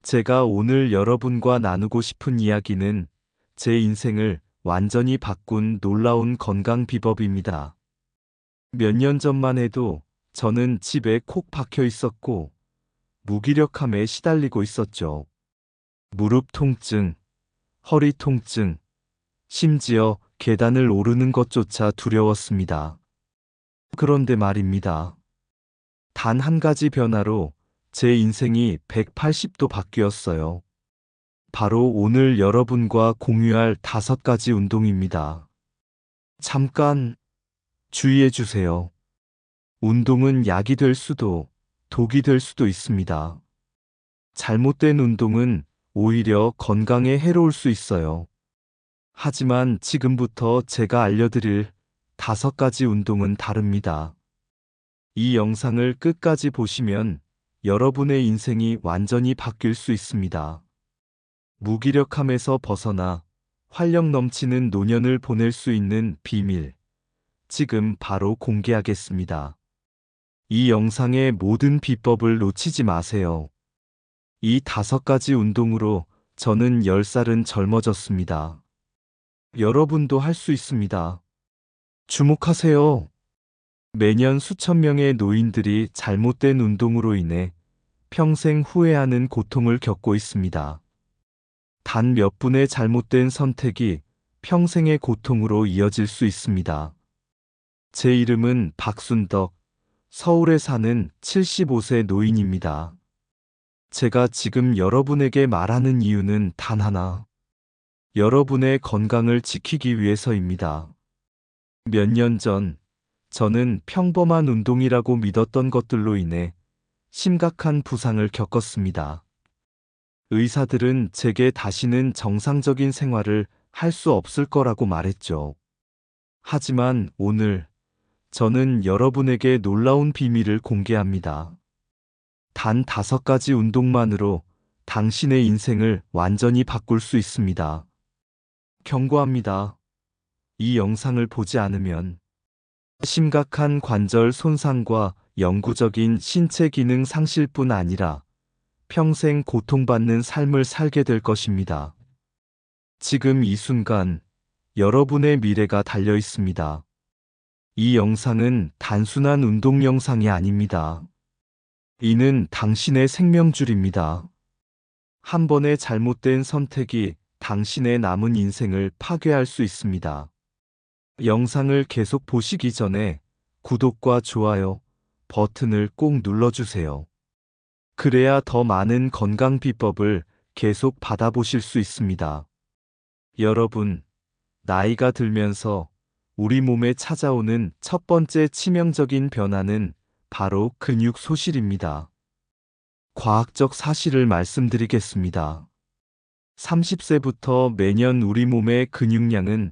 제가 오늘 여러분과 나누고 싶은 이야기는 제 인생을 완전히 바꾼 놀라운 건강 비법입니다. 몇 년 전만 해도 저는 집에 콕 박혀 있었고 무기력함에 시달리고 있었죠. 무릎 통증, 허리 통증, 심지어 계단을 오르는 것조차 두려웠습니다. 그런데 말입니다. 단 한 가지 변화로 제 인생이 180도 바뀌었어요. 바로 오늘 여러분과 공유할 5가지 운동입니다. 잠깐 주의해 주세요. 운동은 약이 될 수도 독이 될 수도 있습니다. 잘못된 운동은 오히려 건강에 해로울 수 있어요. 하지만 지금부터 제가 알려드릴 5가지 운동은 다릅니다. 이 영상을 끝까지 보시면 여러분의 인생이 완전히 바뀔 수 있습니다. 무기력함에서 벗어나 활력 넘치는 노년을 보낼 수 있는 비밀, 지금 바로 공개하겠습니다. 이 영상의 모든 비법을 놓치지 마세요. 이 5가지 운동으로 저는 10살은 젊어졌습니다. 여러분도 할 수 있습니다. 주목하세요. 매년 수천 명의 노인들이 잘못된 운동으로 인해 평생 후회하는 고통을 겪고 있습니다. 단 몇 분의 잘못된 선택이 평생의 고통으로 이어질 수 있습니다. 제 이름은 박순덕, 서울에 사는 75세 노인입니다. 제가 지금 여러분에게 말하는 이유는 단 하나. 여러분의 건강을 지키기 위해서입니다. 몇 년 전, 저는 평범한 운동이라고 믿었던 것들로 인해 심각한 부상을 겪었습니다. 의사들은 제게 다시는 정상적인 생활을 할 수 없을 거라고 말했죠. 하지만 오늘 저는 여러분에게 놀라운 비밀을 공개합니다. 단 5가지 운동만으로 당신의 인생을 완전히 바꿀 수 있습니다. 경고합니다. 이 영상을 보지 않으면 심각한 관절 손상과 영구적인 신체 기능 상실뿐 아니라 평생 고통받는 삶을 살게 될 것입니다. 지금 이 순간 여러분의 미래가 달려 있습니다. 이 영상은 단순한 운동 영상이 아닙니다. 이는 당신의 생명줄입니다. 한 번의 잘못된 선택이 당신의 남은 인생을 파괴할 수 있습니다. 영상을 계속 보시기 전에 구독과 좋아요 버튼을 꼭 눌러주세요. 그래야 더 많은 건강 비법을 계속 받아보실 수 있습니다. 여러분, 나이가 들면서 우리 몸에 찾아오는 첫 번째 치명적인 변화는 바로 근육 소실입니다. 과학적 사실을 말씀드리겠습니다. 30세부터 매년 우리 몸의 근육량은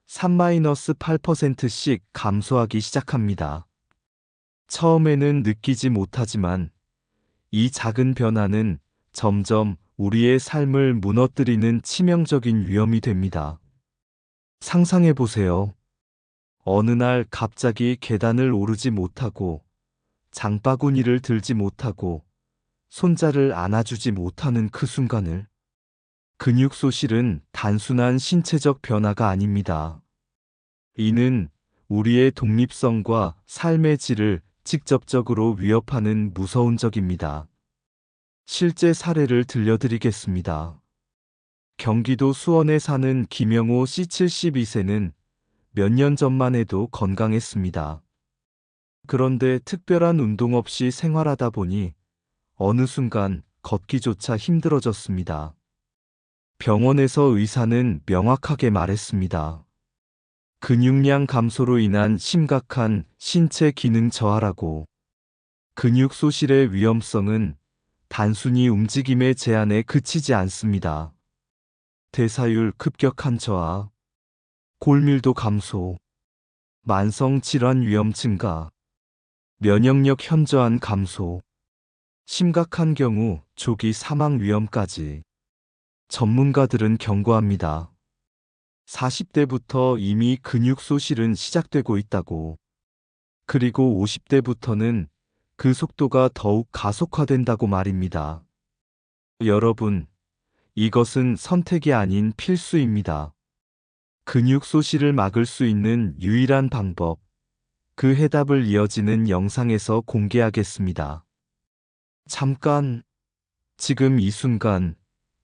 3-8%씩 감소하기 시작합니다. 처음에는 느끼지 못하지만 이 작은 변화는 점점 우리의 삶을 무너뜨리는 치명적인 위험이 됩니다. 상상해 보세요. 어느 날 갑자기 계단을 오르지 못하고 장바구니를 들지 못하고 손자를 안아주지 못하는 그 순간을. 근육 소실은 단순한 신체적 변화가 아닙니다. 이는 우리의 독립성과 삶의 질을 직접적으로 위협하는 무서운 적입니다. 실제 사례를 들려드리겠습니다. 경기도 수원에 사는 김영호 씨 72세는 몇 년 전만 해도 건강했습니다. 그런데 특별한 운동 없이 생활하다 보니 어느 순간 걷기조차 힘들어졌습니다. 병원에서 의사는 명확하게 말했습니다. 근육량 감소로 인한 심각한 신체 기능 저하라고. 근육 소실의 위험성은 단순히 움직임의 제한에 그치지 않습니다. 대사율 급격한 저하, 골밀도 감소, 만성 질환 위험 증가, 면역력 현저한 감소, 심각한 경우 조기 사망 위험까지. 전문가들은 경고합니다. 40대부터 이미 근육 소실은 시작되고 있다고. 그리고 50대부터는 그 속도가 더욱 가속화된다고 말입니다. 여러분, 이것은 선택이 아닌 필수입니다. 근육 소실을 막을 수 있는 유일한 방법, 그 해답을 이어지는 영상에서 공개하겠습니다. 잠깐, 지금 이 순간,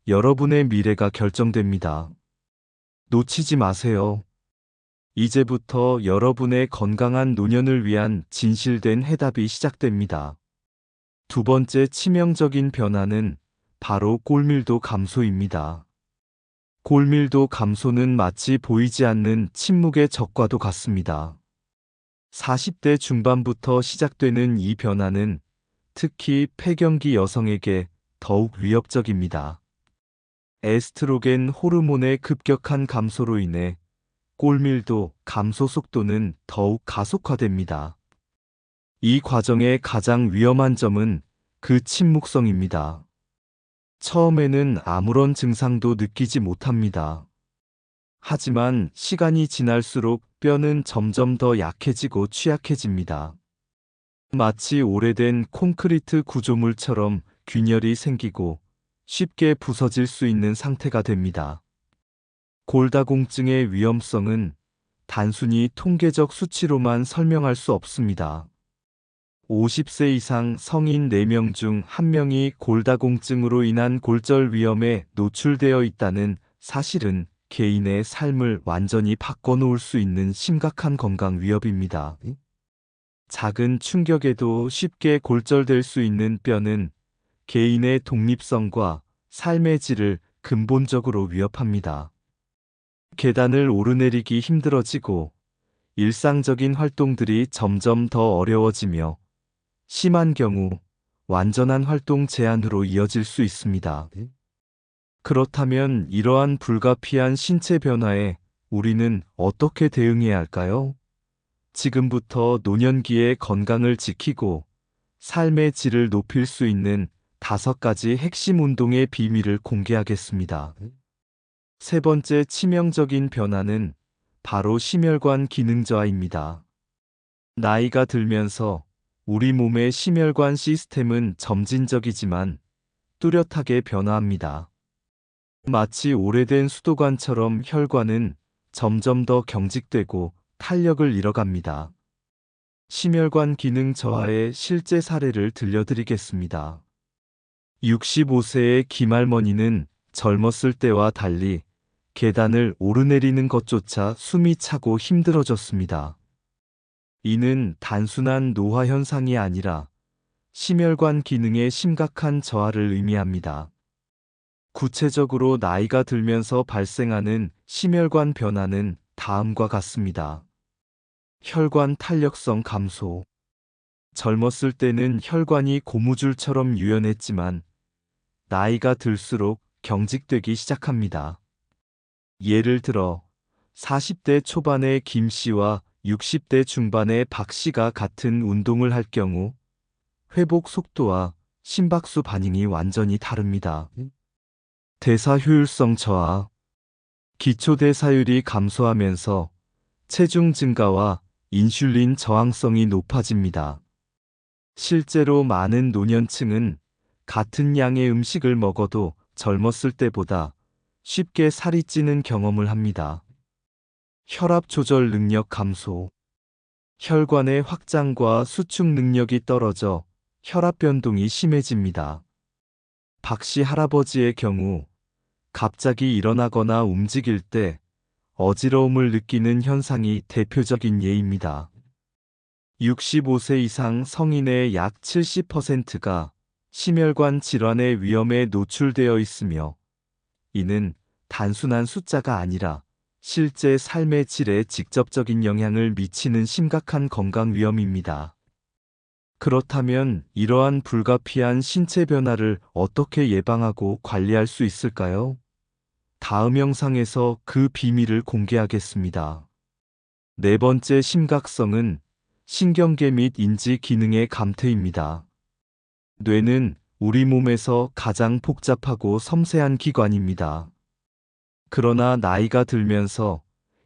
여러분의 미래가 결정됩니다. 놓치지 마세요. 이제부터 여러분의 건강한 노년을 위한 진실된 해답이 시작됩니다. 두 번째 치명적인 변화는 바로 골밀도 감소입니다. 골밀도 감소는 마치 보이지 않는 침묵의 적과도 같습니다. 40대 중반부터 시작되는 이 변화는 특히 폐경기 여성에게 더욱 위협적입니다. 에스트로겐 호르몬의 급격한 감소로 인해 골밀도 감소 속도는 더욱 가속화됩니다. 이 과정의 가장 위험한 점은 그 침묵성입니다. 처음에는 아무런 증상도 느끼지 못합니다. 하지만 시간이 지날수록 뼈는 점점 더 약해지고 취약해집니다. 마치 오래된 콘크리트 구조물처럼 균열이 생기고 쉽게 부서질 수 있는 상태가 됩니다. 골다공증의 위험성은 단순히 통계적 수치로만 설명할 수 없습니다. 50세 이상 성인 4명 중 1명이 골다공증으로 인한 골절 위험에 노출되어 있다는 사실은 개인의 삶을 완전히 바꿔놓을 수 있는 심각한 건강 위협입니다. 작은 충격에도 쉽게 골절될 수 있는 뼈는 개인의 독립성과 삶의 질을 근본적으로 위협합니다. 계단을 오르내리기 힘들어지고 일상적인 활동들이 점점 더 어려워지며 심한 경우 완전한 활동 제한으로 이어질 수 있습니다. 그렇다면 이러한 불가피한 신체 변화에 우리는 어떻게 대응해야 할까요? 지금부터 노년기의 건강을 지키고 삶의 질을 높일 수 있는 5가지 핵심 운동의 비밀을 공개하겠습니다. 세 번째 치명적인 변화는 바로 심혈관 기능 저하입니다. 나이가 들면서 우리 몸의 심혈관 시스템은 점진적이지만 뚜렷하게 변화합니다. 마치 오래된 수도관처럼 혈관은 점점 더 경직되고 탄력을 잃어갑니다. 심혈관 기능 저하의 실제 사례를 들려드리겠습니다. 65세의 김할머니는 젊었을 때와 달리 계단을 오르내리는 것조차 숨이 차고 힘들어졌습니다. 이는 단순한 노화 현상이 아니라 심혈관 기능의 심각한 저하를 의미합니다. 구체적으로 나이가 들면서 발생하는 심혈관 변화는 다음과 같습니다. 혈관 탄력성 감소. 젊었을 때는 혈관이 고무줄처럼 유연했지만 나이가 들수록 경직되기 시작합니다. 예를 들어 40대 초반의 김 씨와 60대 중반의 박 씨가 같은 운동을 할 경우 회복 속도와 심박수 반응이 완전히 다릅니다. 대사 효율성 저하. 기초 대사율이 감소하면서 체중 증가와 인슐린 저항성이 높아집니다. 실제로 많은 노년층은 같은 양의 음식을 먹어도 젊었을 때보다 쉽게 살이 찌는 경험을 합니다. 혈압 조절 능력 감소. 혈관의 확장과 수축 능력이 떨어져 혈압 변동이 심해집니다. 박씨 할아버지의 경우 갑자기 일어나거나 움직일 때 어지러움을 느끼는 현상이 대표적인 예입니다. 65세 이상 성인의 약 70%가 심혈관 질환의 위험에 노출되어 있으며 이는 단순한 숫자가 아니라 실제 삶의 질에 직접적인 영향을 미치는 심각한 건강 위험입니다. 그렇다면 이러한 불가피한 신체 변화를 어떻게 예방하고 관리할 수 있을까요? 다음 영상에서 그 비밀을 공개하겠습니다. 네 번째 심각성은 신경계 및 인지 기능의 감퇴입니다. 뇌는 우리 몸에서 가장 복잡하고 섬세한 기관입니다. 그러나 나이가 들면서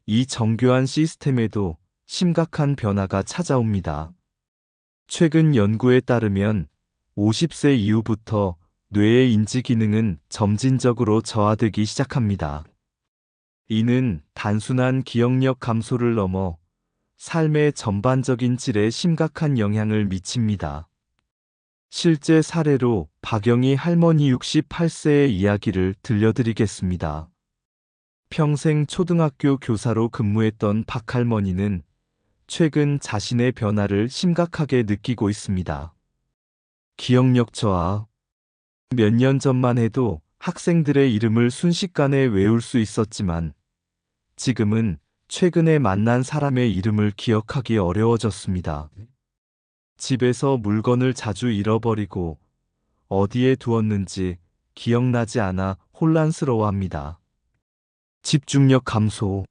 이 정교한 시스템에도 심각한 변화가 찾아옵니다. 최근 연구에 따르면 50세 이후부터 뇌의 인지 기능은 점진적으로 저하되기 시작합니다. 이는 단순한 기억력 감소를 넘어 삶의 전반적인 질에 심각한 영향을 미칩니다. 실제 사례로 박영희 할머니 68세의 이야기를 들려드리겠습니다. 평생 초등학교 교사로 근무했던 박 할머니는 최근 자신의 변화를 심각하게 느끼고 있습니다. 기억력 저하. 몇 년 전만 해도 학생들의 이름을 순식간에 외울 수 있었지만 지금은 최근에 만난 사람의 이름을 기억하기 어려워졌습니다. 집에서 물건을 자주 잃어버리고 어디에 두었는지 기억나지 않아 혼란스러워합니다. 집중력 감소.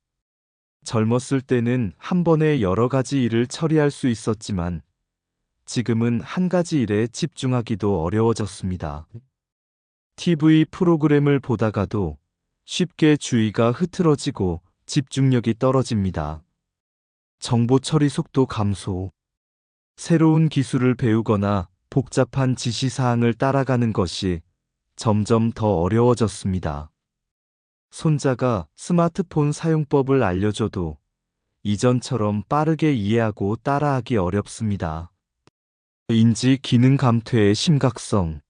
젊었을 때는 한 번에 여러 가지 일을 처리할 수 있었지만 지금은 한 가지 일에 집중하기도 어려워졌습니다. TV 프로그램을 보다가도 쉽게 주의가 흐트러지고 집중력이 떨어집니다. 정보 처리 속도 감소. 새로운 기술을 배우거나 복잡한 지시사항을 따라가는 것이 점점 더 어려워졌습니다. 손자가 스마트폰 사용법을 알려줘도 이전처럼 빠르게 이해하고 따라하기 어렵습니다. 인지 기능 감퇴의 심각성.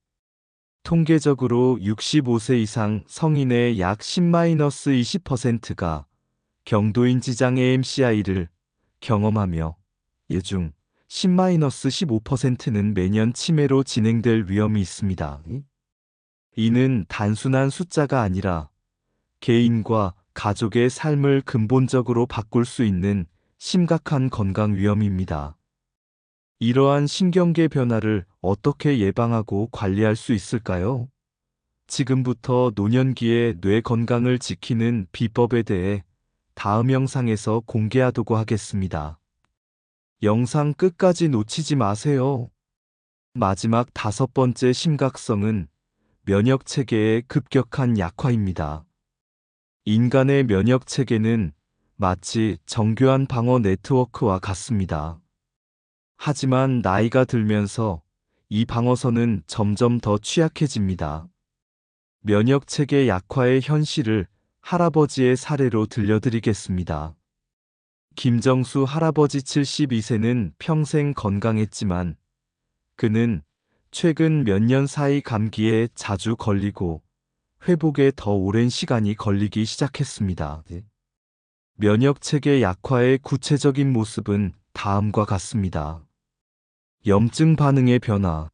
통계적으로 65세 이상 성인의 약 10-20%가 경도인지장애 MCI를 경험하며 이 중 10-15%는 매년 치매로 진행될 위험이 있습니다. 이는 단순한 숫자가 아니라 개인과 가족의 삶을 근본적으로 바꿀 수 있는 심각한 건강 위험입니다. 이러한 신경계 변화를 어떻게 예방하고 관리할 수 있을까요? 지금부터 노년기의 뇌 건강을 지키는 비법에 대해 다음 영상에서 공개하도록 하겠습니다. 영상 끝까지 놓치지 마세요. 마지막 5번째 심각성은 면역체계의 급격한 약화입니다. 인간의 면역체계는 마치 정교한 방어 네트워크와 같습니다. 하지만 나이가 들면서 이 방어선은 점점 더 취약해집니다. 면역체계 약화의 현실을 할아버지의 사례로 들려드리겠습니다. 김정수 할아버지 72세는 평생 건강했지만 그는 최근 몇 년 사이 감기에 자주 걸리고 회복에 더 오랜 시간이 걸리기 시작했습니다. 면역체계 약화의 구체적인 모습은 다음과 같습니다. 염증 반응의 변화.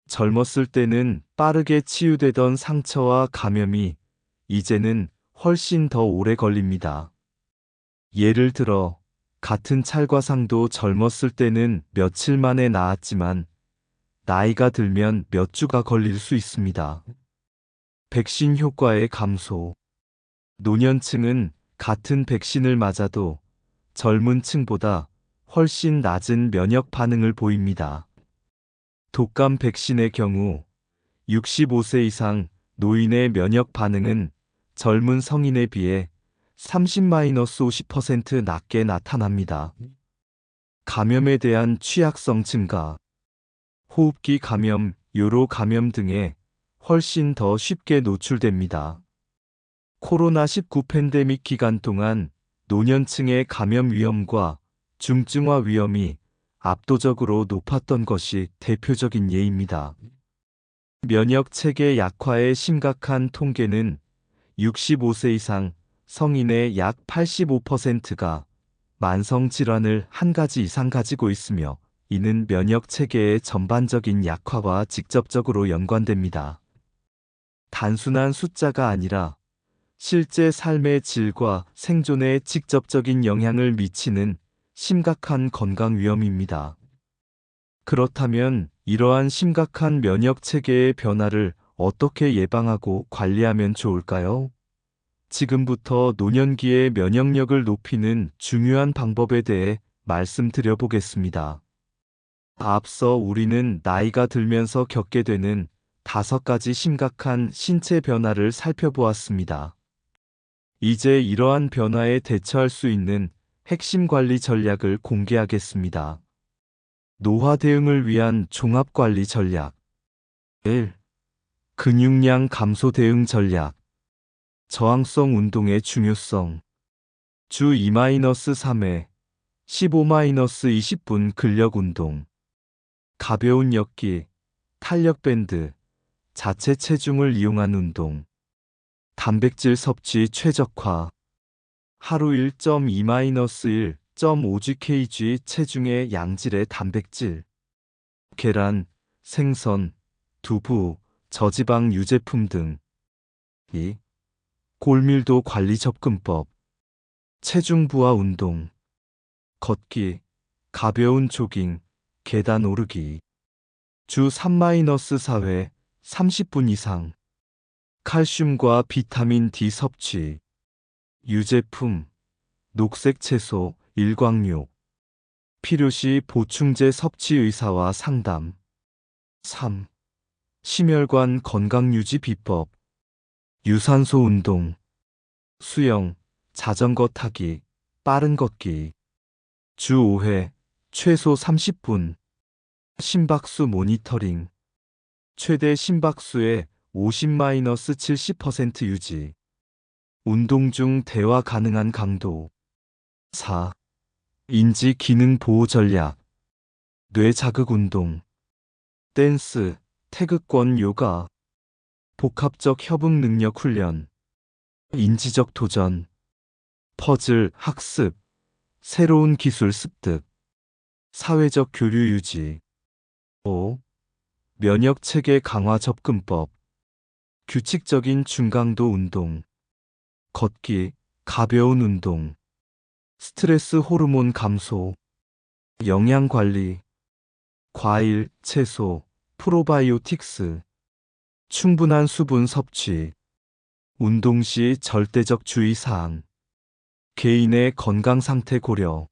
젊었을 때는 빠르게 치유되던 상처와 감염이 이제는 훨씬 더 오래 걸립니다. 예를 들어 같은 찰과상도 젊었을 때는 며칠 만에 나았지만 나이가 들면 몇 주가 걸릴 수 있습니다. 백신 효과의 감소. 노년층은 같은 백신을 맞아도 젊은 층보다 훨씬 낮은 면역 반응을 보입니다. 독감 백신의 경우 65세 이상 노인의 면역 반응은 젊은 성인에 비해 30-50% 낮게 나타납니다. 감염에 대한 취약성 증가. 호흡기 감염, 요로 감염 등에 훨씬 더 쉽게 노출됩니다. 코로나19 팬데믹 기간 동안 노년층의 감염 위험과 중증화 위험이 압도적으로 높았던 것이 대표적인 예입니다. 면역체계 약화의 심각한 통계는 65세 이상 성인의 약 85%가 만성질환을 한 가지 이상 가지고 있으며 이는 면역체계의 전반적인 약화와 직접적으로 연관됩니다. 단순한 숫자가 아니라 실제 삶의 질과 생존에 직접적인 영향을 미치는 심각한 건강 위험입니다. 그렇다면 이러한 심각한 면역체계의 변화를 어떻게 예방하고 관리하면 좋을까요? 지금부터 노년기의 면역력을 높이는 중요한 방법에 대해 말씀드려 보겠습니다. 앞서 우리는 나이가 들면서 겪게 되는 5가지 심각한 신체 변화를 살펴보았습니다. 이제 이러한 변화에 대처할 수 있는 핵심 관리 전략을 공개하겠습니다. 노화 대응을 위한 종합관리 전략. 1. 근육량 감소 대응 전략. 저항성 운동의 중요성. 주 2-3회 15-20분 근력 운동. 가벼운 엮기, 탄력 밴드, 자체 체중을 이용한 운동. 단백질 섭취 최적화. 하루 1.2-1.5gkg 체중의 양질의 단백질. 계란, 생선, 두부, 저지방 유제품 등. 2. 골밀도 관리 접근법. 체중 부하 운동. 걷기, 가벼운 조깅, 계단 오르기. 주 3-4회 30분 이상. 칼슘과 비타민 D 섭취. 유제품, 녹색 채소, 일광욕. 필요시 보충제 섭취 의사와 상담. 3. 심혈관 건강 유지 비법. 유산소 운동. 수영, 자전거 타기, 빠른 걷기. 주 5회, 최소 30분. 심박수 모니터링. 최대 심박수의 50-70% 유지. 운동 중 대화 가능한 강도. 4. 인지 기능 보호 전략. 뇌 자극 운동. 댄스, 태극권 요가. 복합적 협응 능력 훈련. 인지적 도전. 퍼즐 학습. 새로운 기술 습득. 사회적 교류 유지. 5. 면역 체계 강화 접근법. 규칙적인 중강도 운동. 걷기, 가벼운 운동. 스트레스 호르몬 감소. 영양 관리. 과일, 채소, 프로바이오틱스. 충분한 수분 섭취. 운동 시 절대적 주의사항. 개인의 건강 상태 고려.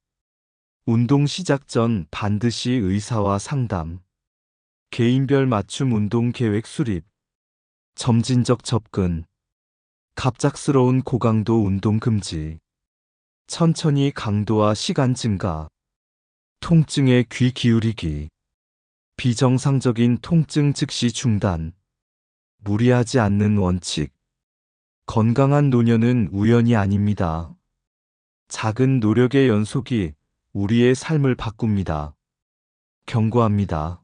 운동 시작 전 반드시 의사와 상담. 개인별 맞춤 운동 계획 수립. 점진적 접근. 갑작스러운 고강도 운동 금지. 천천히 강도와 시간 증가. 통증에 귀 기울이기. 비정상적인 통증 즉시 중단. 무리하지 않는 원칙. 건강한 노년은 우연이 아닙니다. 작은 노력의 연속이 우리의 삶을 바꿉니다. 경고합니다.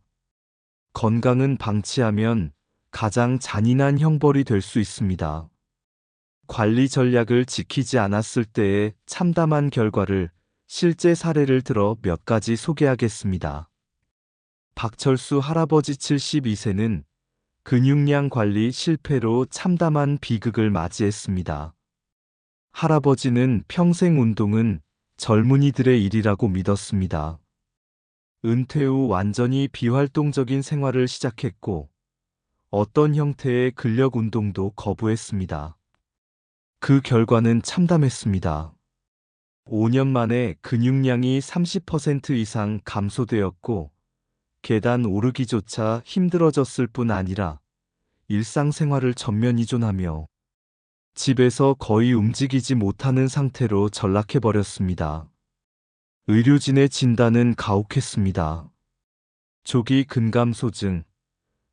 건강은 방치하면 가장 잔인한 형벌이 될 수 있습니다. 관리 전략을 지키지 않았을 때의 참담한 결과를 실제 사례를 들어 몇 가지 소개하겠습니다. 박철수 할아버지 72세는 근육량 관리 실패로 참담한 비극을 맞이했습니다. 할아버지는 평생 운동은 젊은이들의 일이라고 믿었습니다. 은퇴 후 완전히 비활동적인 생활을 시작했고 어떤 형태의 근력 운동도 거부했습니다. 그 결과는 참담했습니다. 5년 만에 근육량이 30% 이상 감소되었고 계단 오르기조차 힘들어졌을 뿐 아니라 일상생활을 전면 이존하며 집에서 거의 움직이지 못하는 상태로 전락해버렸습니다. 의료진의 진단은 가혹했습니다. 조기 근감소증,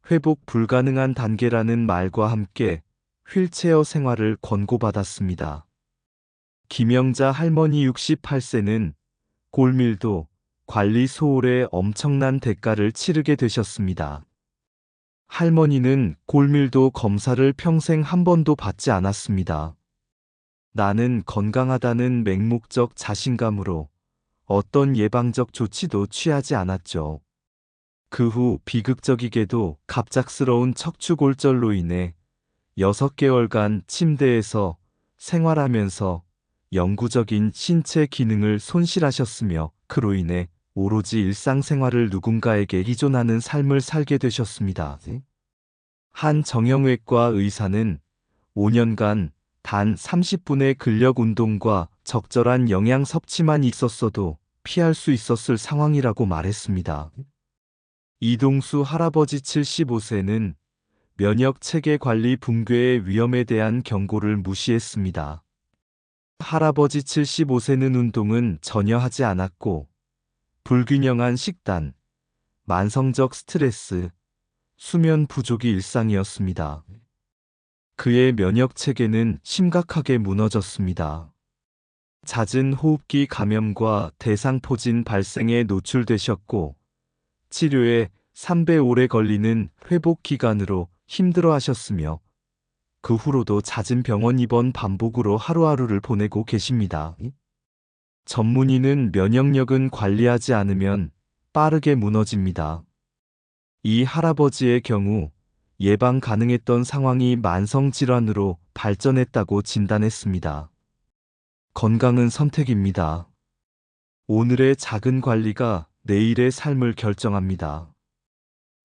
회복 불가능한 단계라는 말과 함께 휠체어 생활을 권고받았습니다. 김영자 할머니 68세는 골밀도 관리 소홀에 엄청난 대가를 치르게 되셨습니다. 할머니는 골밀도 검사를 평생 한 번도 받지 않았습니다. 나는 건강하다는 맹목적 자신감으로 어떤 예방적 조치도 취하지 않았죠. 그 후 비극적이게도 갑작스러운 척추골절로 인해 6개월간 침대에서 생활하면서 영구적인 신체 기능을 손실하셨으며 그로 인해 오로지 일상생활을 누군가에게 의존하는 삶을 살게 되셨습니다. 한 정형외과 의사는 5년간 단 30분의 근력 운동과 적절한 영양 섭취만 있었어도 피할 수 있었을 상황이라고 말했습니다. 이동수 할아버지 75세는 면역 체계 관리 붕괴의 위험에 대한 경고를 무시했습니다. 할아버지 75세는 운동은 전혀 하지 않았고 불균형한 식단, 만성적 스트레스, 수면 부족이 일상이었습니다. 그의 면역 체계는 심각하게 무너졌습니다. 잦은 호흡기 감염과 대상포진 발생에 노출되셨고, 치료에 3배 오래 걸리는 회복 기간으로 힘들어 하셨으며, 그 후로도 잦은 병원 입원 반복으로 하루하루를 보내고 계십니다. 전문의는 면역력은 관리하지 않으면 빠르게 무너집니다. 이 할아버지의 경우 예방 가능했던 상황이 만성질환으로 발전했다고 진단했습니다. 건강은 선택입니다. 오늘의 작은 관리가 내일의 삶을 결정합니다.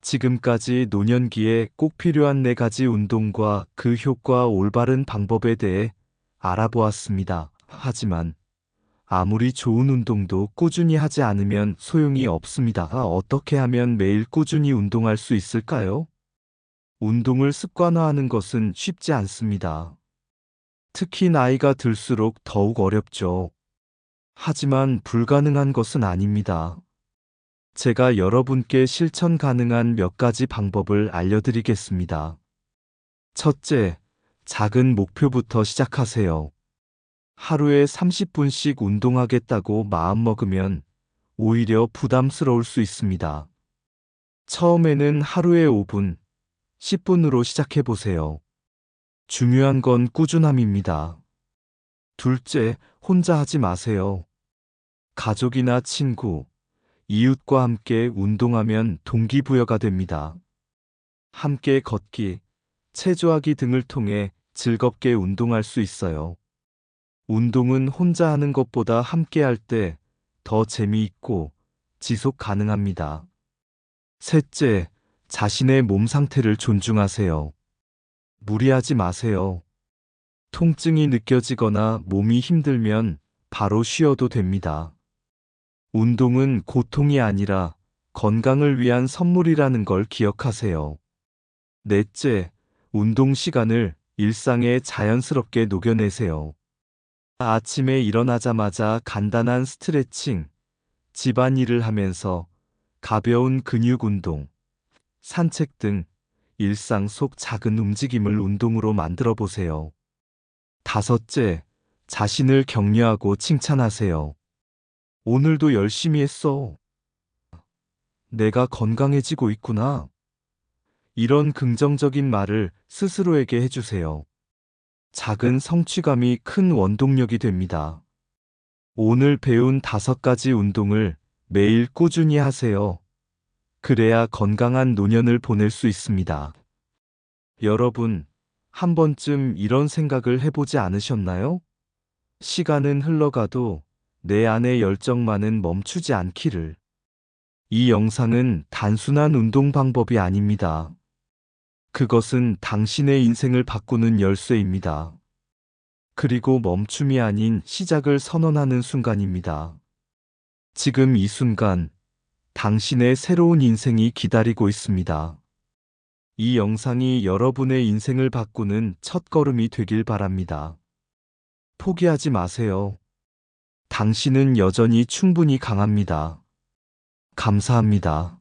지금까지 노년기에 꼭 필요한 4가지 운동과 그 효과 올바른 방법에 대해 알아보았습니다. 하지만 아무리 좋은 운동도 꾸준히 하지 않으면 소용이 없습니다. 어떻게 하면 매일 꾸준히 운동할 수 있을까요? 운동을 습관화하는 것은 쉽지 않습니다. 특히 나이가 들수록 더욱 어렵죠. 하지만 불가능한 것은 아닙니다. 제가 여러분께 실천 가능한 몇 가지 방법을 알려드리겠습니다. 첫째, 작은 목표부터 시작하세요. 하루에 30분씩 운동하겠다고 마음먹으면 오히려 부담스러울 수 있습니다. 처음에는 하루에 5분, 10분으로 시작해보세요. 중요한 건 꾸준함입니다. 둘째, 혼자 하지 마세요. 가족이나 친구, 이웃과 함께 운동하면 동기부여가 됩니다. 함께 걷기, 체조하기 등을 통해 즐겁게 운동할 수 있어요. 운동은 혼자 하는 것보다 함께 할 때 더 재미있고 지속 가능합니다. 셋째, 자신의 몸 상태를 존중하세요. 무리하지 마세요. 통증이 느껴지거나 몸이 힘들면 바로 쉬어도 됩니다. 운동은 고통이 아니라 건강을 위한 선물이라는 걸 기억하세요. 넷째, 운동 시간을 일상에 자연스럽게 녹여내세요. 아침에 일어나자마자 간단한 스트레칭, 집안일을 하면서 가벼운 근육 운동, 산책 등 일상 속 작은 움직임을 운동으로 만들어 보세요. 다섯째, 자신을 격려하고 칭찬하세요. 오늘도 열심히 했어. 내가 건강해지고 있구나. 이런 긍정적인 말을 스스로에게 해주세요. 작은 성취감이 큰 원동력이 됩니다. 오늘 배운 5가지 운동을 매일 꾸준히 하세요. 그래야 건강한 노년을 보낼 수 있습니다. 여러분, 한 번쯤 이런 생각을 해보지 않으셨나요? 시간은 흘러가도 내 안의 열정만은 멈추지 않기를. 이 영상은 단순한 운동 방법이 아닙니다. 그것은 당신의 인생을 바꾸는 열쇠입니다. 그리고 멈춤이 아닌 시작을 선언하는 순간입니다. 지금 이 순간, 당신의 새로운 인생이 기다리고 있습니다. 이 영상이 여러분의 인생을 바꾸는 첫걸음이 되길 바랍니다. 포기하지 마세요. 당신은 여전히 충분히 강합니다. 감사합니다.